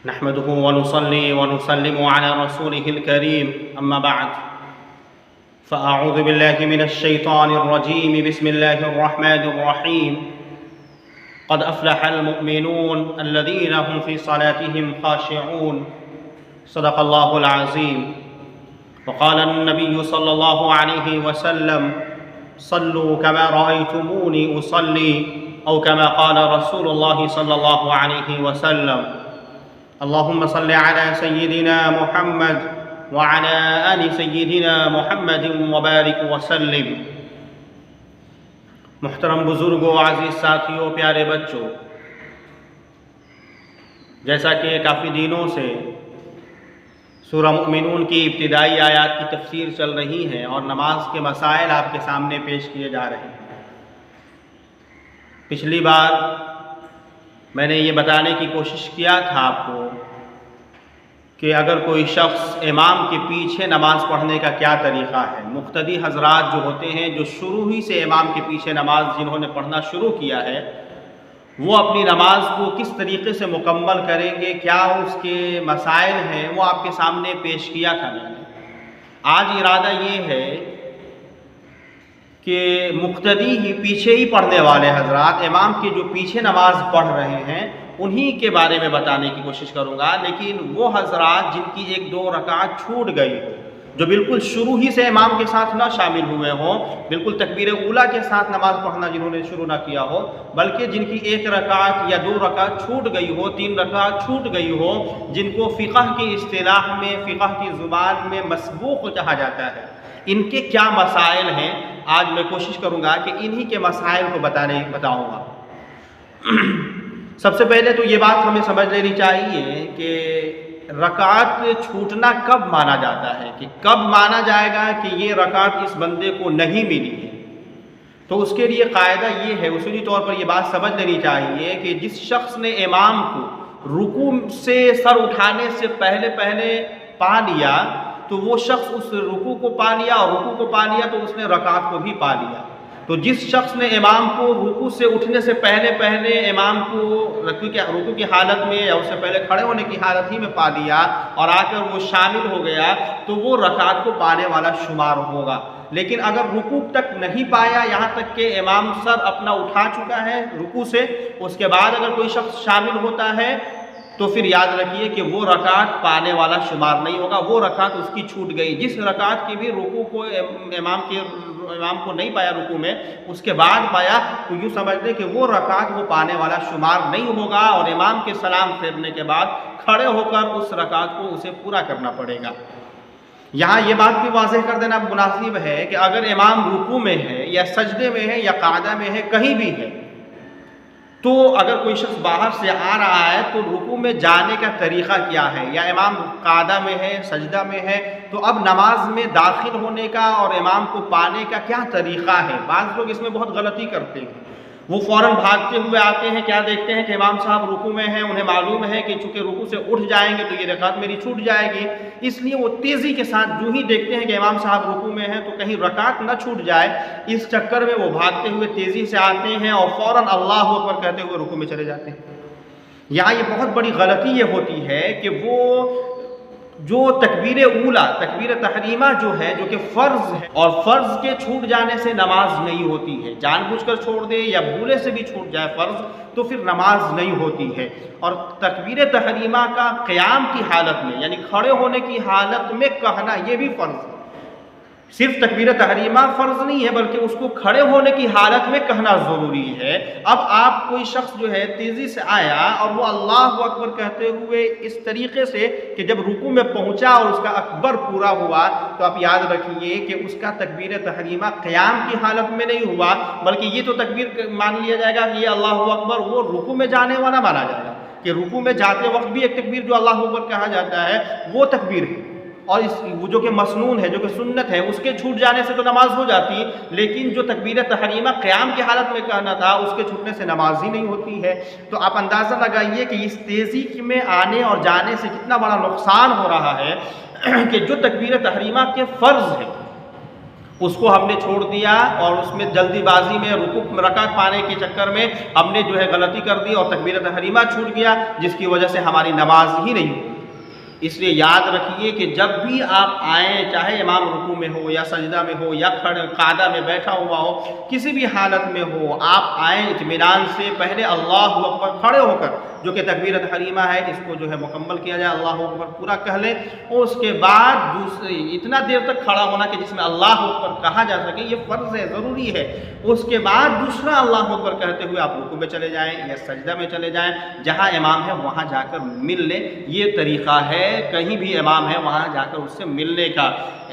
نحمده ونصلي ونسلم على رسوله الكريم أما بعد فأعوذ بالله من الشيطان الرجيم بسم الله الرحمن الرحيم قد أفلح المؤمنون الذين هم في صلاتهم خاشعون صدق الله العظيم وقال النبي صلى الله عليه وسلم صلوا كما رأيتموني أصلي أو كما قال رسول الله صلى الله عليه وسلم اللهم صل على سيدنا محمد وعلى آل سيدنا محمد وبارك وسلم۔ محترم بزرگوں، عزیز ساتھیوں، پیارے بچوں، جیسا کہ کافی دنوں سے سورہ مؤمنون کی ابتدائی آیات کی تفسیر چل رہی ہے اور نماز کے مسائل آپ کے سامنے پیش کیے جا رہے ہیں۔ پچھلی بار میں نے یہ بتانے کی کوشش کیا تھا آپ کو کہ اگر کوئی شخص امام کے پیچھے نماز پڑھنے کا کیا طریقہ ہے۔ مقتدی حضرات جو ہوتے ہیں، جو شروع ہی سے امام کے پیچھے نماز جنہوں نے پڑھنا شروع کیا ہے، وہ اپنی نماز کو کس طریقے سے مکمل کریں گے، کیا اس کے مسائل ہیں، وہ آپ کے سامنے پیش کیا تھا میں نے۔ آج ارادہ یہ ہے کہ مقتدی ہی پیچھے ہی پڑھنے والے حضرات، امام کے جو پیچھے نماز پڑھ رہے ہیں، انہی کے بارے میں بتانے کی کوشش کروں گا۔ لیکن وہ حضرات جن کی ایک دو رکعت چھوٹ گئی ہو، جو بالکل شروع ہی سے امام کے ساتھ نہ شامل ہوئے ہوں، بالکل تکبیر اولیٰ کے ساتھ نماز پڑھنا جنہوں نے شروع نہ کیا ہو، بلکہ جن کی ایک رکعت یا دو رکعت چھوٹ گئی ہو، تین رکعت چھوٹ گئی ہو، جن کو فقہ کی اصطلاح میں، فقہ کی زبان میں مسبوق کہا جاتا ہے، ان کے کیا مسائل ہیں، آج میں کوشش کروں گا کہ انہی کے مسائل کو بتاؤں گا۔ سب سے پہلے تو یہ بات ہمیں سمجھ لینی چاہیے کہ رکعت چھوٹنا کب مانا جاتا ہے، کہ کب مانا جائے گا کہ یہ رکعت اس بندے کو نہیں ملی ہے۔ تو اس کے لیے قاعدہ یہ ہے، اصولی طور پر یہ بات سمجھ لینی چاہیے کہ جس شخص نے امام کو رکوع سے سر اٹھانے سے پہلے پا لیا، تو وہ شخص اس رکوع کو پا لیا، اور رکوع کو پا لیا تو اس نے رکعت کو بھی پا لیا۔ تو جس شخص نے امام کو رکوع سے اٹھنے سے پہلے امام کو رکوع کی حالت میں یا اس سے پہلے کھڑے ہونے کی حالت ہی میں پا لیا اور آ کر وہ شامل ہو گیا، تو وہ رکعت کو پانے والا شمار ہوگا۔ لیکن اگر رکوع تک نہیں پایا، یہاں تک کہ امام سر اپنا اٹھا چکا ہے رکوع سے، اس کے بعد اگر کوئی شخص شامل ہوتا ہے، تو پھر یاد رکھیے کہ وہ رکعت پانے والا شمار نہیں ہوگا، وہ رکعت اس کی چھوٹ گئی۔ جس رکعت کی بھی رکوع کو امام کو نہیں پایا رکوع میں، اس کے بعد پایا، تو یوں سمجھ لیں کہ وہ رکعت وہ پانے والا شمار نہیں ہوگا، اور امام کے سلام پھیرنے کے بعد کھڑے ہو کر اس رکعت کو اسے پورا کرنا پڑے گا۔ یہاں یہ بات بھی واضح کر دینا مناسب ہے کہ اگر امام رکوع میں ہے یا سجدے میں ہے یا قعدہ میں ہے، کہیں بھی ہے، تو اگر کوئی شخص باہر سے آ رہا ہے تو رکوع میں جانے کا طریقہ کیا ہے، یا امام قعدہ میں ہے، سجدہ میں ہے، تو اب نماز میں داخل ہونے کا اور امام کو پانے کا کیا طریقہ ہے۔ بعض لوگ اس میں بہت غلطی کرتے ہیں، وہ فوراً بھاگتے ہوئے آتے ہیں، کیا دیکھتے ہیں کہ امام صاحب رکوع میں ہیں، انہیں معلوم ہے کہ چونکہ رکوع سے اٹھ جائیں گے تو یہ رکعت میری چھوٹ جائے گی، اس لیے وہ تیزی کے ساتھ جو ہی دیکھتے ہیں کہ امام صاحب رکوع میں ہیں تو کہیں رکعت نہ چھوٹ جائے، اس چکر میں وہ بھاگتے ہوئے تیزی سے آتے ہیں اور فوراً اللہ اکبر کہتے ہوئے رکوع میں چلے جاتے ہیں۔ یہاں یہ بہت بڑی غلطی یہ ہوتی ہے کہ وہ جو تکبیر اولیٰ، تکبیر تحریمہ جو ہے، جو کہ فرض ہے، اور فرض کے چھوٹ جانے سے نماز نہیں ہوتی ہے، جان بوجھ کر چھوڑ دے یا بھولے سے بھی چھوٹ جائے فرض، تو پھر نماز نہیں ہوتی ہے۔ اور تکبیر تحریمہ کا قیام کی حالت میں، یعنی کھڑے ہونے کی حالت میں کہنا، یہ بھی فرض ہے۔ صرف تکبیر تحریمہ فرض نہیں ہے، بلکہ اس کو کھڑے ہونے کی حالت میں کہنا ضروری ہے۔ اب آپ کوئی شخص جو ہے تیزی سے آیا اور وہ اللہ اکبر کہتے ہوئے اس طریقے سے کہ جب رکوع میں پہنچا اور اس کا اکبر پورا ہوا، تو آپ یاد رکھیے کہ اس کا تکبیر تحریمہ قیام کی حالت میں نہیں ہوا، بلکہ یہ تو تکبیر مان لیا جائے گا کہ یہ اللہ اکبر وہ رکوع میں جانے والا مانا جائے گا، کہ رکوع میں جاتے وقت بھی ایک تکبیر جو اللہ اکبر کہا جاتا ہے وہ تکبیر ہے، اور وہ جو کہ مسنون ہے، جو کہ سنت ہے، اس کے چھوٹ جانے سے تو نماز ہو جاتی، لیکن جو تکبیر تحریمہ قیام کی حالت میں کہنا تھا، اس کے چھوٹنے سے نماز ہی نہیں ہوتی ہے۔ تو آپ اندازہ لگائیے کہ اس تیزی میں آنے اور جانے سے کتنا بڑا نقصان ہو رہا ہے کہ جو تکبیر تحریمہ کے فرض ہے اس کو ہم نے چھوڑ دیا اور اس میں جلدی بازی میں رکوع رکعت پانے کے چکر میں ہم نے جو ہے غلطی کر دی اور تکبیرۃ تحریمہ چھوٹ گیا، جس کی وجہ سے ہماری نماز ہی نہیں ہوئی۔ اس لیے یاد رکھیے کہ جب بھی آپ آئیں، چاہے امام رکوع میں ہو یا سجدہ میں ہو یا قعدہ میں بیٹھا ہوا ہو، کسی بھی حالت میں ہو، آپ آئیں اطمینان سے، پہلے اللہ اکبر کھڑے ہو کر، جو کہ تکبیرۃ تحریمہ ہے، اس کو جو ہے مکمل کیا جائے، اللہ اکبر پورا کہہ لیں، اور اس کے بعد اتنا دیر تک کھڑا ہونا کہ جس میں اللہ اکبر کہا جا سکے، یہ فرض ہے، ضروری ہے۔ اس کے بعد دوسرا اللہ اکبر کہتے ہوئے آپ رکوع میں چلے جائیں یا سجدہ میں چلے جائیں، جہاں امام ہے وہاں جا کر مل لیں۔ یہ طریقہ ہے، کہیں بھی امام ہے وہاں جا کر اس سے ملنے کا۔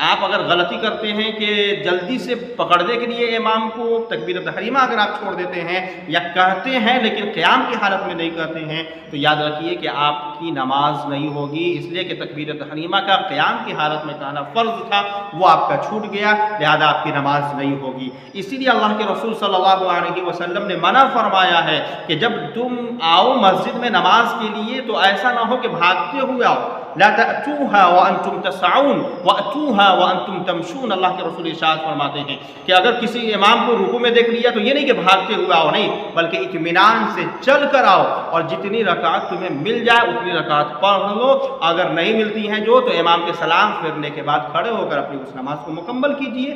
آپ اگر غلطی کرتے ہیں کہ جلدی سے پکڑنے کے لیے امام کو تکبیرۃ تحریمہ اگر آپ چھوڑ دیتے ہیں یا کہتے ہیں لیکن قیام کی حالت میں نہیں کرتے ہیں، تو یاد رکھیے کہ آپ کی نماز نہیں ہوگی، اس لیے کہ تکبیرۃ تحریمہ کا قیام کی حالت میں کہنا فرض تھا، وہ آپ کا چھوٹ گیا، لہذا آپ کی نماز نہیں ہوگی۔ اسی لیے اللہ کے رسول صلی اللہ علیہ وسلم نے منع فرمایا ہے کہ جب تم آؤ مسجد میں نماز کے لیے تو ایسا نہ ہو کہ بھاگتے ہوئے آؤ، لا تأتوها وانتم تسعون واتوها وانتم تمشون۔ اللہ کے رسول ارشاد فرماتے ہیں کہ اگر کسی امام کو رکوع میں دیکھ لیا تو یہ نہیں کہ بھاگتے ہوئے آؤ، نہیں، بلکہ اطمینان سے چل کر آؤ اور جتنی رکعت تمہیں مل جائے اتنی رکعت پڑھ لو، اگر نہیں ملتی ہیں جو تو امام کے سلام پھیرنے کے بعد کھڑے ہو کر اپنی اس نماز کو مکمل کیجیے۔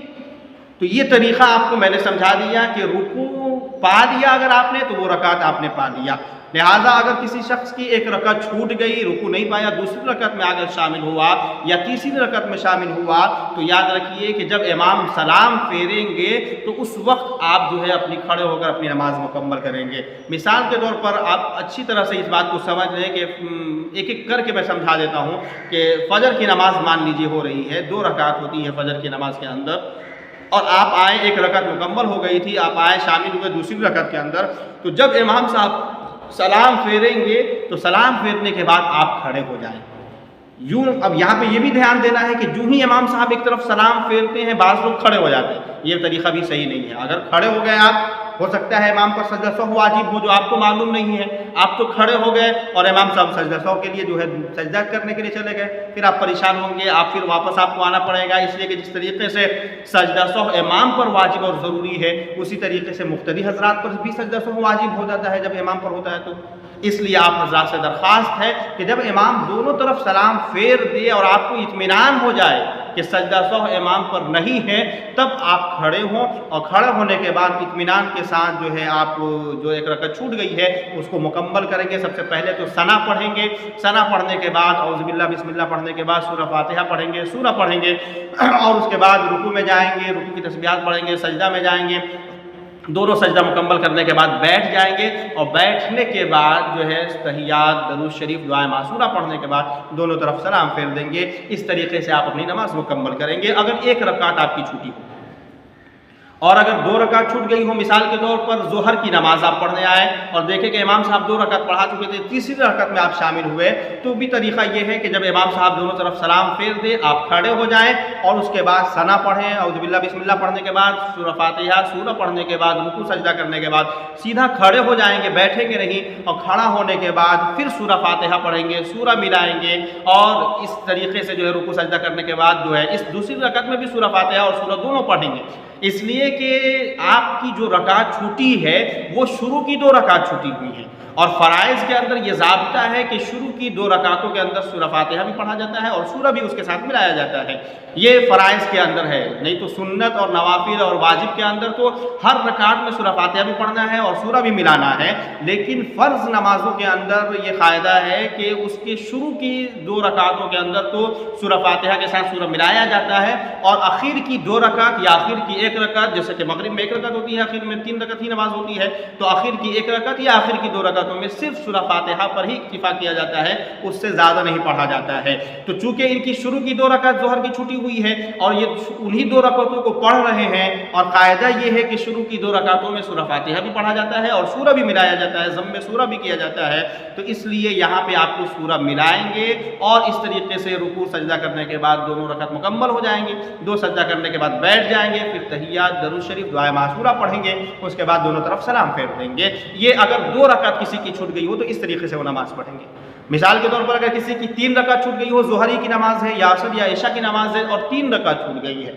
تو یہ طریقہ آپ کو میں نے سمجھا دیا کہ رکوع پا لیا اگر آپ نے تو وہ رکعت آپ نے پا لیا، لہٰذا اگر کسی شخص کی ایک رکعت چھوٹ گئی، رکوع نہیں پایا، دوسری رکعت میں اگر شامل ہوا یا تیسری رکعت میں شامل ہوا، تو یاد رکھیے کہ جب امام سلام پھیریں گے تو اس وقت آپ جو ہے اپنی کھڑے ہو کر اپنی نماز مکمل کریں گے۔ مثال کے طور پر آپ اچھی طرح سے اس بات کو سمجھ لیں کہ ایک ایک کر کے میں سمجھا دیتا ہوں کہ فجر کی نماز مان لیجیے ہو رہی ہے، 2 رکعت ہوتی ہے فجر کی نماز کے اندر، اور آپ آئے، ایک رکعت مکمل ہو گئی تھی، آپ آئے شامل ہوئے دوسری رکعت کے اندر، تو جب امام صاحب سلام پھیریں گے تو سلام پھیرنے کے بعد آپ کھڑے ہو جائیں۔ یوں اب یہاں پہ یہ بھی دھیان دینا ہے کہ جو ہی امام صاحب ایک طرف سلام پھیرتے ہیں بعض لوگ کھڑے ہو جاتے ہیں، یہ طریقہ بھی صحیح نہیں ہے۔ اگر کھڑے ہو گئے آپ، ہو سکتا ہے امام پر سجدہ سہو واجب ہو جو آپ کو معلوم نہیں ہے، آپ تو کھڑے ہو گئے اور امام صاحب سجدہ سہو کے لیے جو ہے سجدہ کرنے کے لیے چلے گئے، پھر آپ پریشان ہوں گے، آپ پھر واپس آپ کو آنا پڑے گا، اس لیے کہ جس طریقے سے سجدہ سہو امام پر واجب اور ضروری ہے، اسی طریقے سے مقتدی حضرات پر بھی سجدہ سہو واجب ہو جاتا ہے جب امام پر ہوتا ہے تو۔ اس لیے آپ حضرات سے درخواست ہے کہ جب امام دونوں طرف سلام پھیر دے اور آپ کو اطمینان ہو جائے کہ سجدہ سہو امام پر نہیں ہے، تب آپ کھڑے ہوں، اور کھڑے ہونے کے بعد اطمینان کے ساتھ جو ہے آپ جو ایک رکعت چھوٹ گئی ہے اس کو مکمل کریں گے۔ سب سے پہلے تو ثنا پڑھیں گے، ثنا پڑھنے کے بعد اعوذ باللہ بسم اللہ پڑھنے کے بعد سورہ فاتحہ پڑھیں گے، سورہ پڑھیں گے، اور اس کے بعد رکوع میں جائیں گے، رکوع کی تسبیحات پڑھیں گے، سجدہ میں جائیں گے، دونوں سجدہ مکمل کرنے کے بعد بیٹھ جائیں گے، اور بیٹھنے کے بعد جو ہے تحیات، درود شریف، دعائے معصورہ پڑھنے کے بعد دونوں طرف سلام پھیر دیں گے۔ اس طریقے سے آپ اپنی نماز مکمل کریں گے اگر ایک رکعت آپ کی چھوٹی ہو۔ اور اگر 2 رکعت چھوٹ گئی ہو، مثال کے طور پر ظہر کی نماز آپ پڑھنے آئے اور دیکھیں کہ امام صاحب 2 رکعت پڑھا چکے تھے، تیسری رکعت میں آپ شامل ہوئے، تو بھی طریقہ یہ ہے کہ جب امام صاحب دونوں طرف سلام پھیر دیں آپ کھڑے ہو جائیں اور اس کے بعد ثنا پڑھیں، اعوذ باللہ بسم اللہ پڑھنے کے بعد سورہ فاتحہ، سورہ پڑھنے کے بعد رکوع سجدہ کرنے کے بعد سیدھا کھڑے ہو جائیں گے، بیٹھیں گے نہیں، اور کھڑا ہونے کے بعد پھر سورہ فاتحہ پڑھیں گے، سورہ ملائیں گے، اور اس طریقے سے جو ہے رکوع سجدہ کرنے کے بعد جو ہے اس دوسری رکعت میں بھی سورہ فاتحہ اور سورہ دونوں پڑھیں گے، اس لیے کہ آپ کی جو رکعت چھوٹی ہے وہ شروع کی 2 رکعت چھوٹی ہوئی ہیں، اور فرائض کے اندر یہ ضابطہ ہے کہ شروع کی 2 رکعتوں کے اندر سورہ فاتحہ بھی پڑھا جاتا ہے اور سورہ بھی اس کے ساتھ ملایا جاتا ہے، یہ فرائض کے اندر ہے، نہیں تو سنت اور نوافل اور واجب کے اندر تو ہر رکعت میں سورہ فاتحہ بھی پڑھنا ہے اور سورہ بھی ملانا ہے، لیکن فرض نمازوں کے اندر یہ قاعدہ ہے کہ اس کے شروع کی 2 رکعتوں کے اندر تو سورہ فاتحہ کے ساتھ سورہ ملایا جاتا ہے، اور آخر کی 2 رکعت یا آخر کی 1 رکعت، جیسے کہ مغرب میں 1 رکعت ہوتی ہے، آخر میں 3 رکعت ہی نماز ہوتی ہے، تو آخر کی 1 رکعت یا آخر کی 2 رکعتوں میں صرف سورہ فاتحہ پر ہی اکتفا کیا جاتا ہے، اس سے زیادہ نہیں پڑھا جاتا ہے۔ تو چونکہ ان کی شروع کی 2 رکعت ظہر کی چھٹی ہوئی ہے اور یہ انہی 2 رکعتوں کو پڑھ رہے ہیں، اور قاعدہ یہ ہے کہ شروع کی 2 رکعتوں میں سورہ فاتحہ بھی پڑھا جاتا ہے اور سورہ بھی ملایا جاتا ہے، ضم سورہ بھی کیا جاتا ہے، تو اس لیے یہاں پہ آپ کو سورہ ملائیں گے، اور اس طریقے سے رکوع سجدہ کرنے کے بعد دونوں رکعت مکمل ہو جائیں گے، 2 سجدہ کرنے کے بعد بیٹھ جائیں گے، پھر تحیات، درود شریف، دعائے معصورہ پڑھیں گے، اس کے بعد دونوں طرف سلام پھیر دیں گے۔ یہ اگر 2 رکعت کسی کی چھوٹ گئی ہو تو اس طریقے سے وہ نماز پڑھیں گے۔ مثال کے طور پر اگر کسی کی 3 رکعت چھوٹ گئی ہو، ظہری کی نماز ہے یا عصر یا عشاء کی نماز ہے اور 3 رکعت چھوٹ گئی ہے،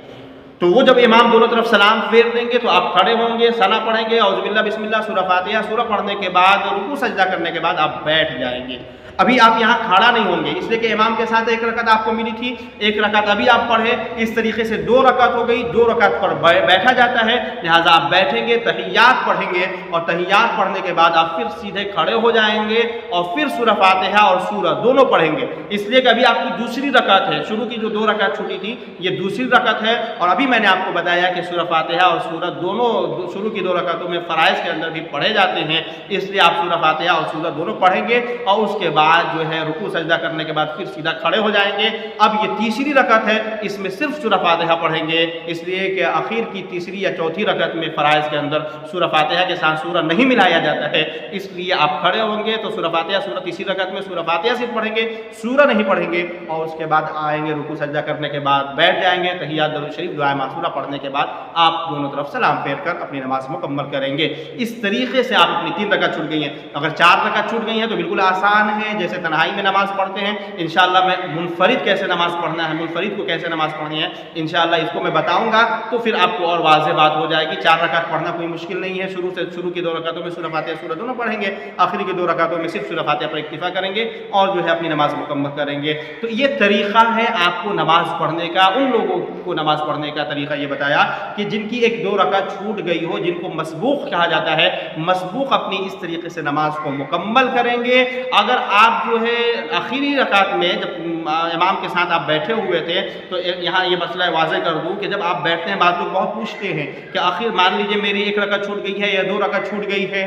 تو وہ جب امام دونوں طرف سلام پھیر دیں گے تو آپ کھڑے ہوں گے، ثنا پڑھیں گے، اعوذ باللہ بسم اللہ، سورہ فاتحہ، سورہ پڑھنے کے بعد رکوع سجدہ کرنے کے بعد آپ بیٹھ جائیں گے۔ ابھی آپ یہاں کھڑا نہیں ہوں گے، اس لیے کہ امام کے ساتھ ایک رکعت آپ کو ملی تھی، ایک رکعت ابھی آپ پڑھے، اس طریقے سے 2 رکعت ہو گئی، 2 رکعت پر بیٹھا جاتا ہے، لہٰذا آپ بیٹھیں گے، تحیات پڑھیں گے، اور تحیات پڑھنے کے بعد آپ پھر سیدھے کھڑے ہو جائیں گے اور پھر سورہ فاتحہ اور سورہ دونوں پڑھیں گے، اس لیے کہ ابھی آپ کی دوسری رکعت ہے، شروع کی جو 2 رکعت چھوٹی تھی یہ دوسری رکعت ہے، اور ابھی میں نے آپ کو بتایا کہ سورہ فاتحہ اور سورہ دونوں شروع کی 2 رکعتوں میں فرائض کے اندر بھی پڑھے جاتے ہیں، اس لیے آپ سورہ فاتحہ اور سورہ دونوں پڑھیں گے، اور اس کے بعد جو ہے رکوع سجدہ کرنے کے بعد پھر سیدھا کھڑے ہو جائیں گے۔ اب یہ تیسری رکعت ہے، اس میں صرف سورہ فاتحہ پڑھیں گے، اس لیے کہ آخر کی تیسری یا چوتھی رکعت میں فرائض کے اندر سورہ فاتحہ کے ساتھ سورہ نہیں ملایا جاتا ہے، اس لیے آپ کھڑے ہوں گے تو سورہ فاتحہ سورہ تیسری رکعت میں سورہ فاتحہ صرف پڑھیں گے، سورہ نہیں پڑھیں گے، اور اس کے بعد آئیں گے رکوع سجدہ کرنے کے بعد بیٹھ جائیں گے، تحیات درود شریف دعائے معصورہ پڑھنے کے بعد آپ دونوں طرف سلام پھیر کر اپنی نماز مکمل کریں گے۔ اس طریقے سے آپ اپنی 3 رکعت چھوٹ گئی ہیں، اگر 4 رکعت چھوٹ گئی ہیں تو بالکل آسان ہے، جیسے تنہائی میں نماز پڑھتے ہیں، انشاءاللہ میں منفرد کیسے نماز پڑھنا ہے، منفرد کو کیسے نماز پڑھنی ہے انشاءاللہ اس کو میں بتاؤں گا، تو پھر آپ کو اور واضح بات ہو جائے گی۔ 4 رکعت پڑھنا کوئی مشکل نہیں ہے، شروع کی 2 رکعتوں میں سورہ فاتحہ سورہ دونوں پڑھیں گے، آخری کی 2 رکعتوں میں صرف سورہ فاتحہ پر اکتفا کریں گے اور جو ہے اپنی نماز مکمل کریں گے۔ تو یہ طریقہ ہے آپ کو نماز پڑھنے کا، ان لوگوں کو نماز پڑھنے کا طریقہ یہ بتایا کہ جن کی 1-2 رکعت چھوٹ گئی ہو، جن کو مسبوق کہا جاتا ہے، مسبوق اپنی اس طریقے سے نماز کو مکمل کریں گے۔ اگر آپ جو ہے آخری رکعت میں جب امام کے ساتھ آپ بیٹھے ہوئے تھے تو یہاں یہ مسئلہ واضح کر دوں کہ جب آپ بیٹھتے ہیں، بعض لوگ بہت پوچھتے ہیں کہ آخر مان لیجئے میری 1 رکعت چھوٹ گئی ہے یا 2 رکعت چھوٹ گئی ہے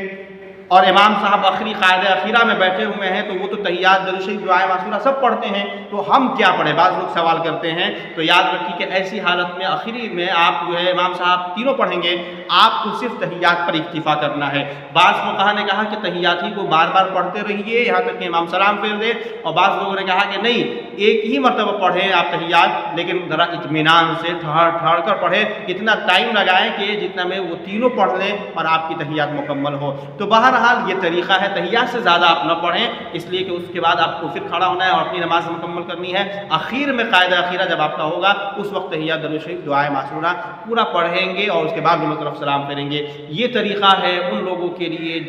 اور امام صاحب آخری قاعدہ اخیرہ میں بیٹھے ہوئے ہیں، تو وہ تو تحیات درود شریف دعائے معصورہ سب پڑھتے ہیں، تو ہم کیا پڑھیں؟ بعض لوگ سوال کرتے ہیں، تو یاد رکھیے کہ ایسی حالت میں آخری میں آپ جو ہے امام صاحب تینوں پڑھیں گے، آپ کو صرف تحیات پر اکتفا کرنا ہے۔ بعض فقہا نے کہا کہ تحیات ہی کو بار بار پڑھتے رہیے یہاں تک کہ امام سلام پھیر دے، اور بعض لوگوں نے کہا کہ نہیں، ایک ہی مرتبہ پڑھیں آپ تحیات، لیکن ذرا اطمینان سے ٹھہر کر پڑھیں، اتنا ٹائم لگائیں کہ جتنا میں وہ تینوں پڑھ لیں اور آپ کی تحیات مکمل ہو۔ تو بہرحال یہ طریقہ ہے، تحیات سے زیادہ آپ نہ پڑھیں، اس لیے کہ اس کے بعد آپ کو پھر کھڑا ہونا ہے اور اپنی نماز مکمل کرنی ہے۔ آخر میں قاعدہ اخیرہ جب آپ کا ہوگا اس وقت تحیات درود شریف دعائے معصورہ پورا پڑھیں گے اور اس کے بعد دونوں طرف سلام پھیریں گے۔ یہ طریقہ ہے ان لوگوں کے لیے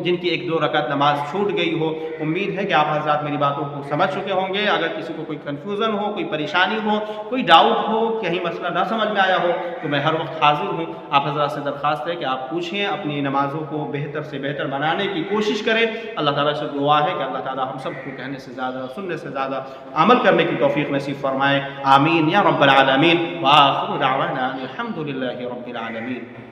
جن کی 1-2 رکعت نماز چھوٹ گئی ہو۔ امید ہے کہ آپ حضرات میری باتوں کو سمجھ چکے ہوں گے۔ اگر کسی کو کوئی کنفیوژن ہو، کوئی پریشانی ہو، کوئی ڈاؤٹ ہو، کہیں مسئلہ نہ سمجھ میں آیا ہو، تو میں ہر وقت حاضر ہوں۔ آپ حضرات سے درخواست ہے کہ آپ پوچھیں، اپنی نمازوں کو بہتر سے بہتر بنانے کی کوشش کریں۔ اللہ تعالیٰ سے دعا ہے کہ اللہ تعالیٰ ہم سب کو کہنے سے زیادہ، سننے سے زیادہ عمل کرنے کی توفیق نصیب فرمائے۔ آمین یا رب العالمین۔ وآخر دعوانا الحمد للہ رب العالمین۔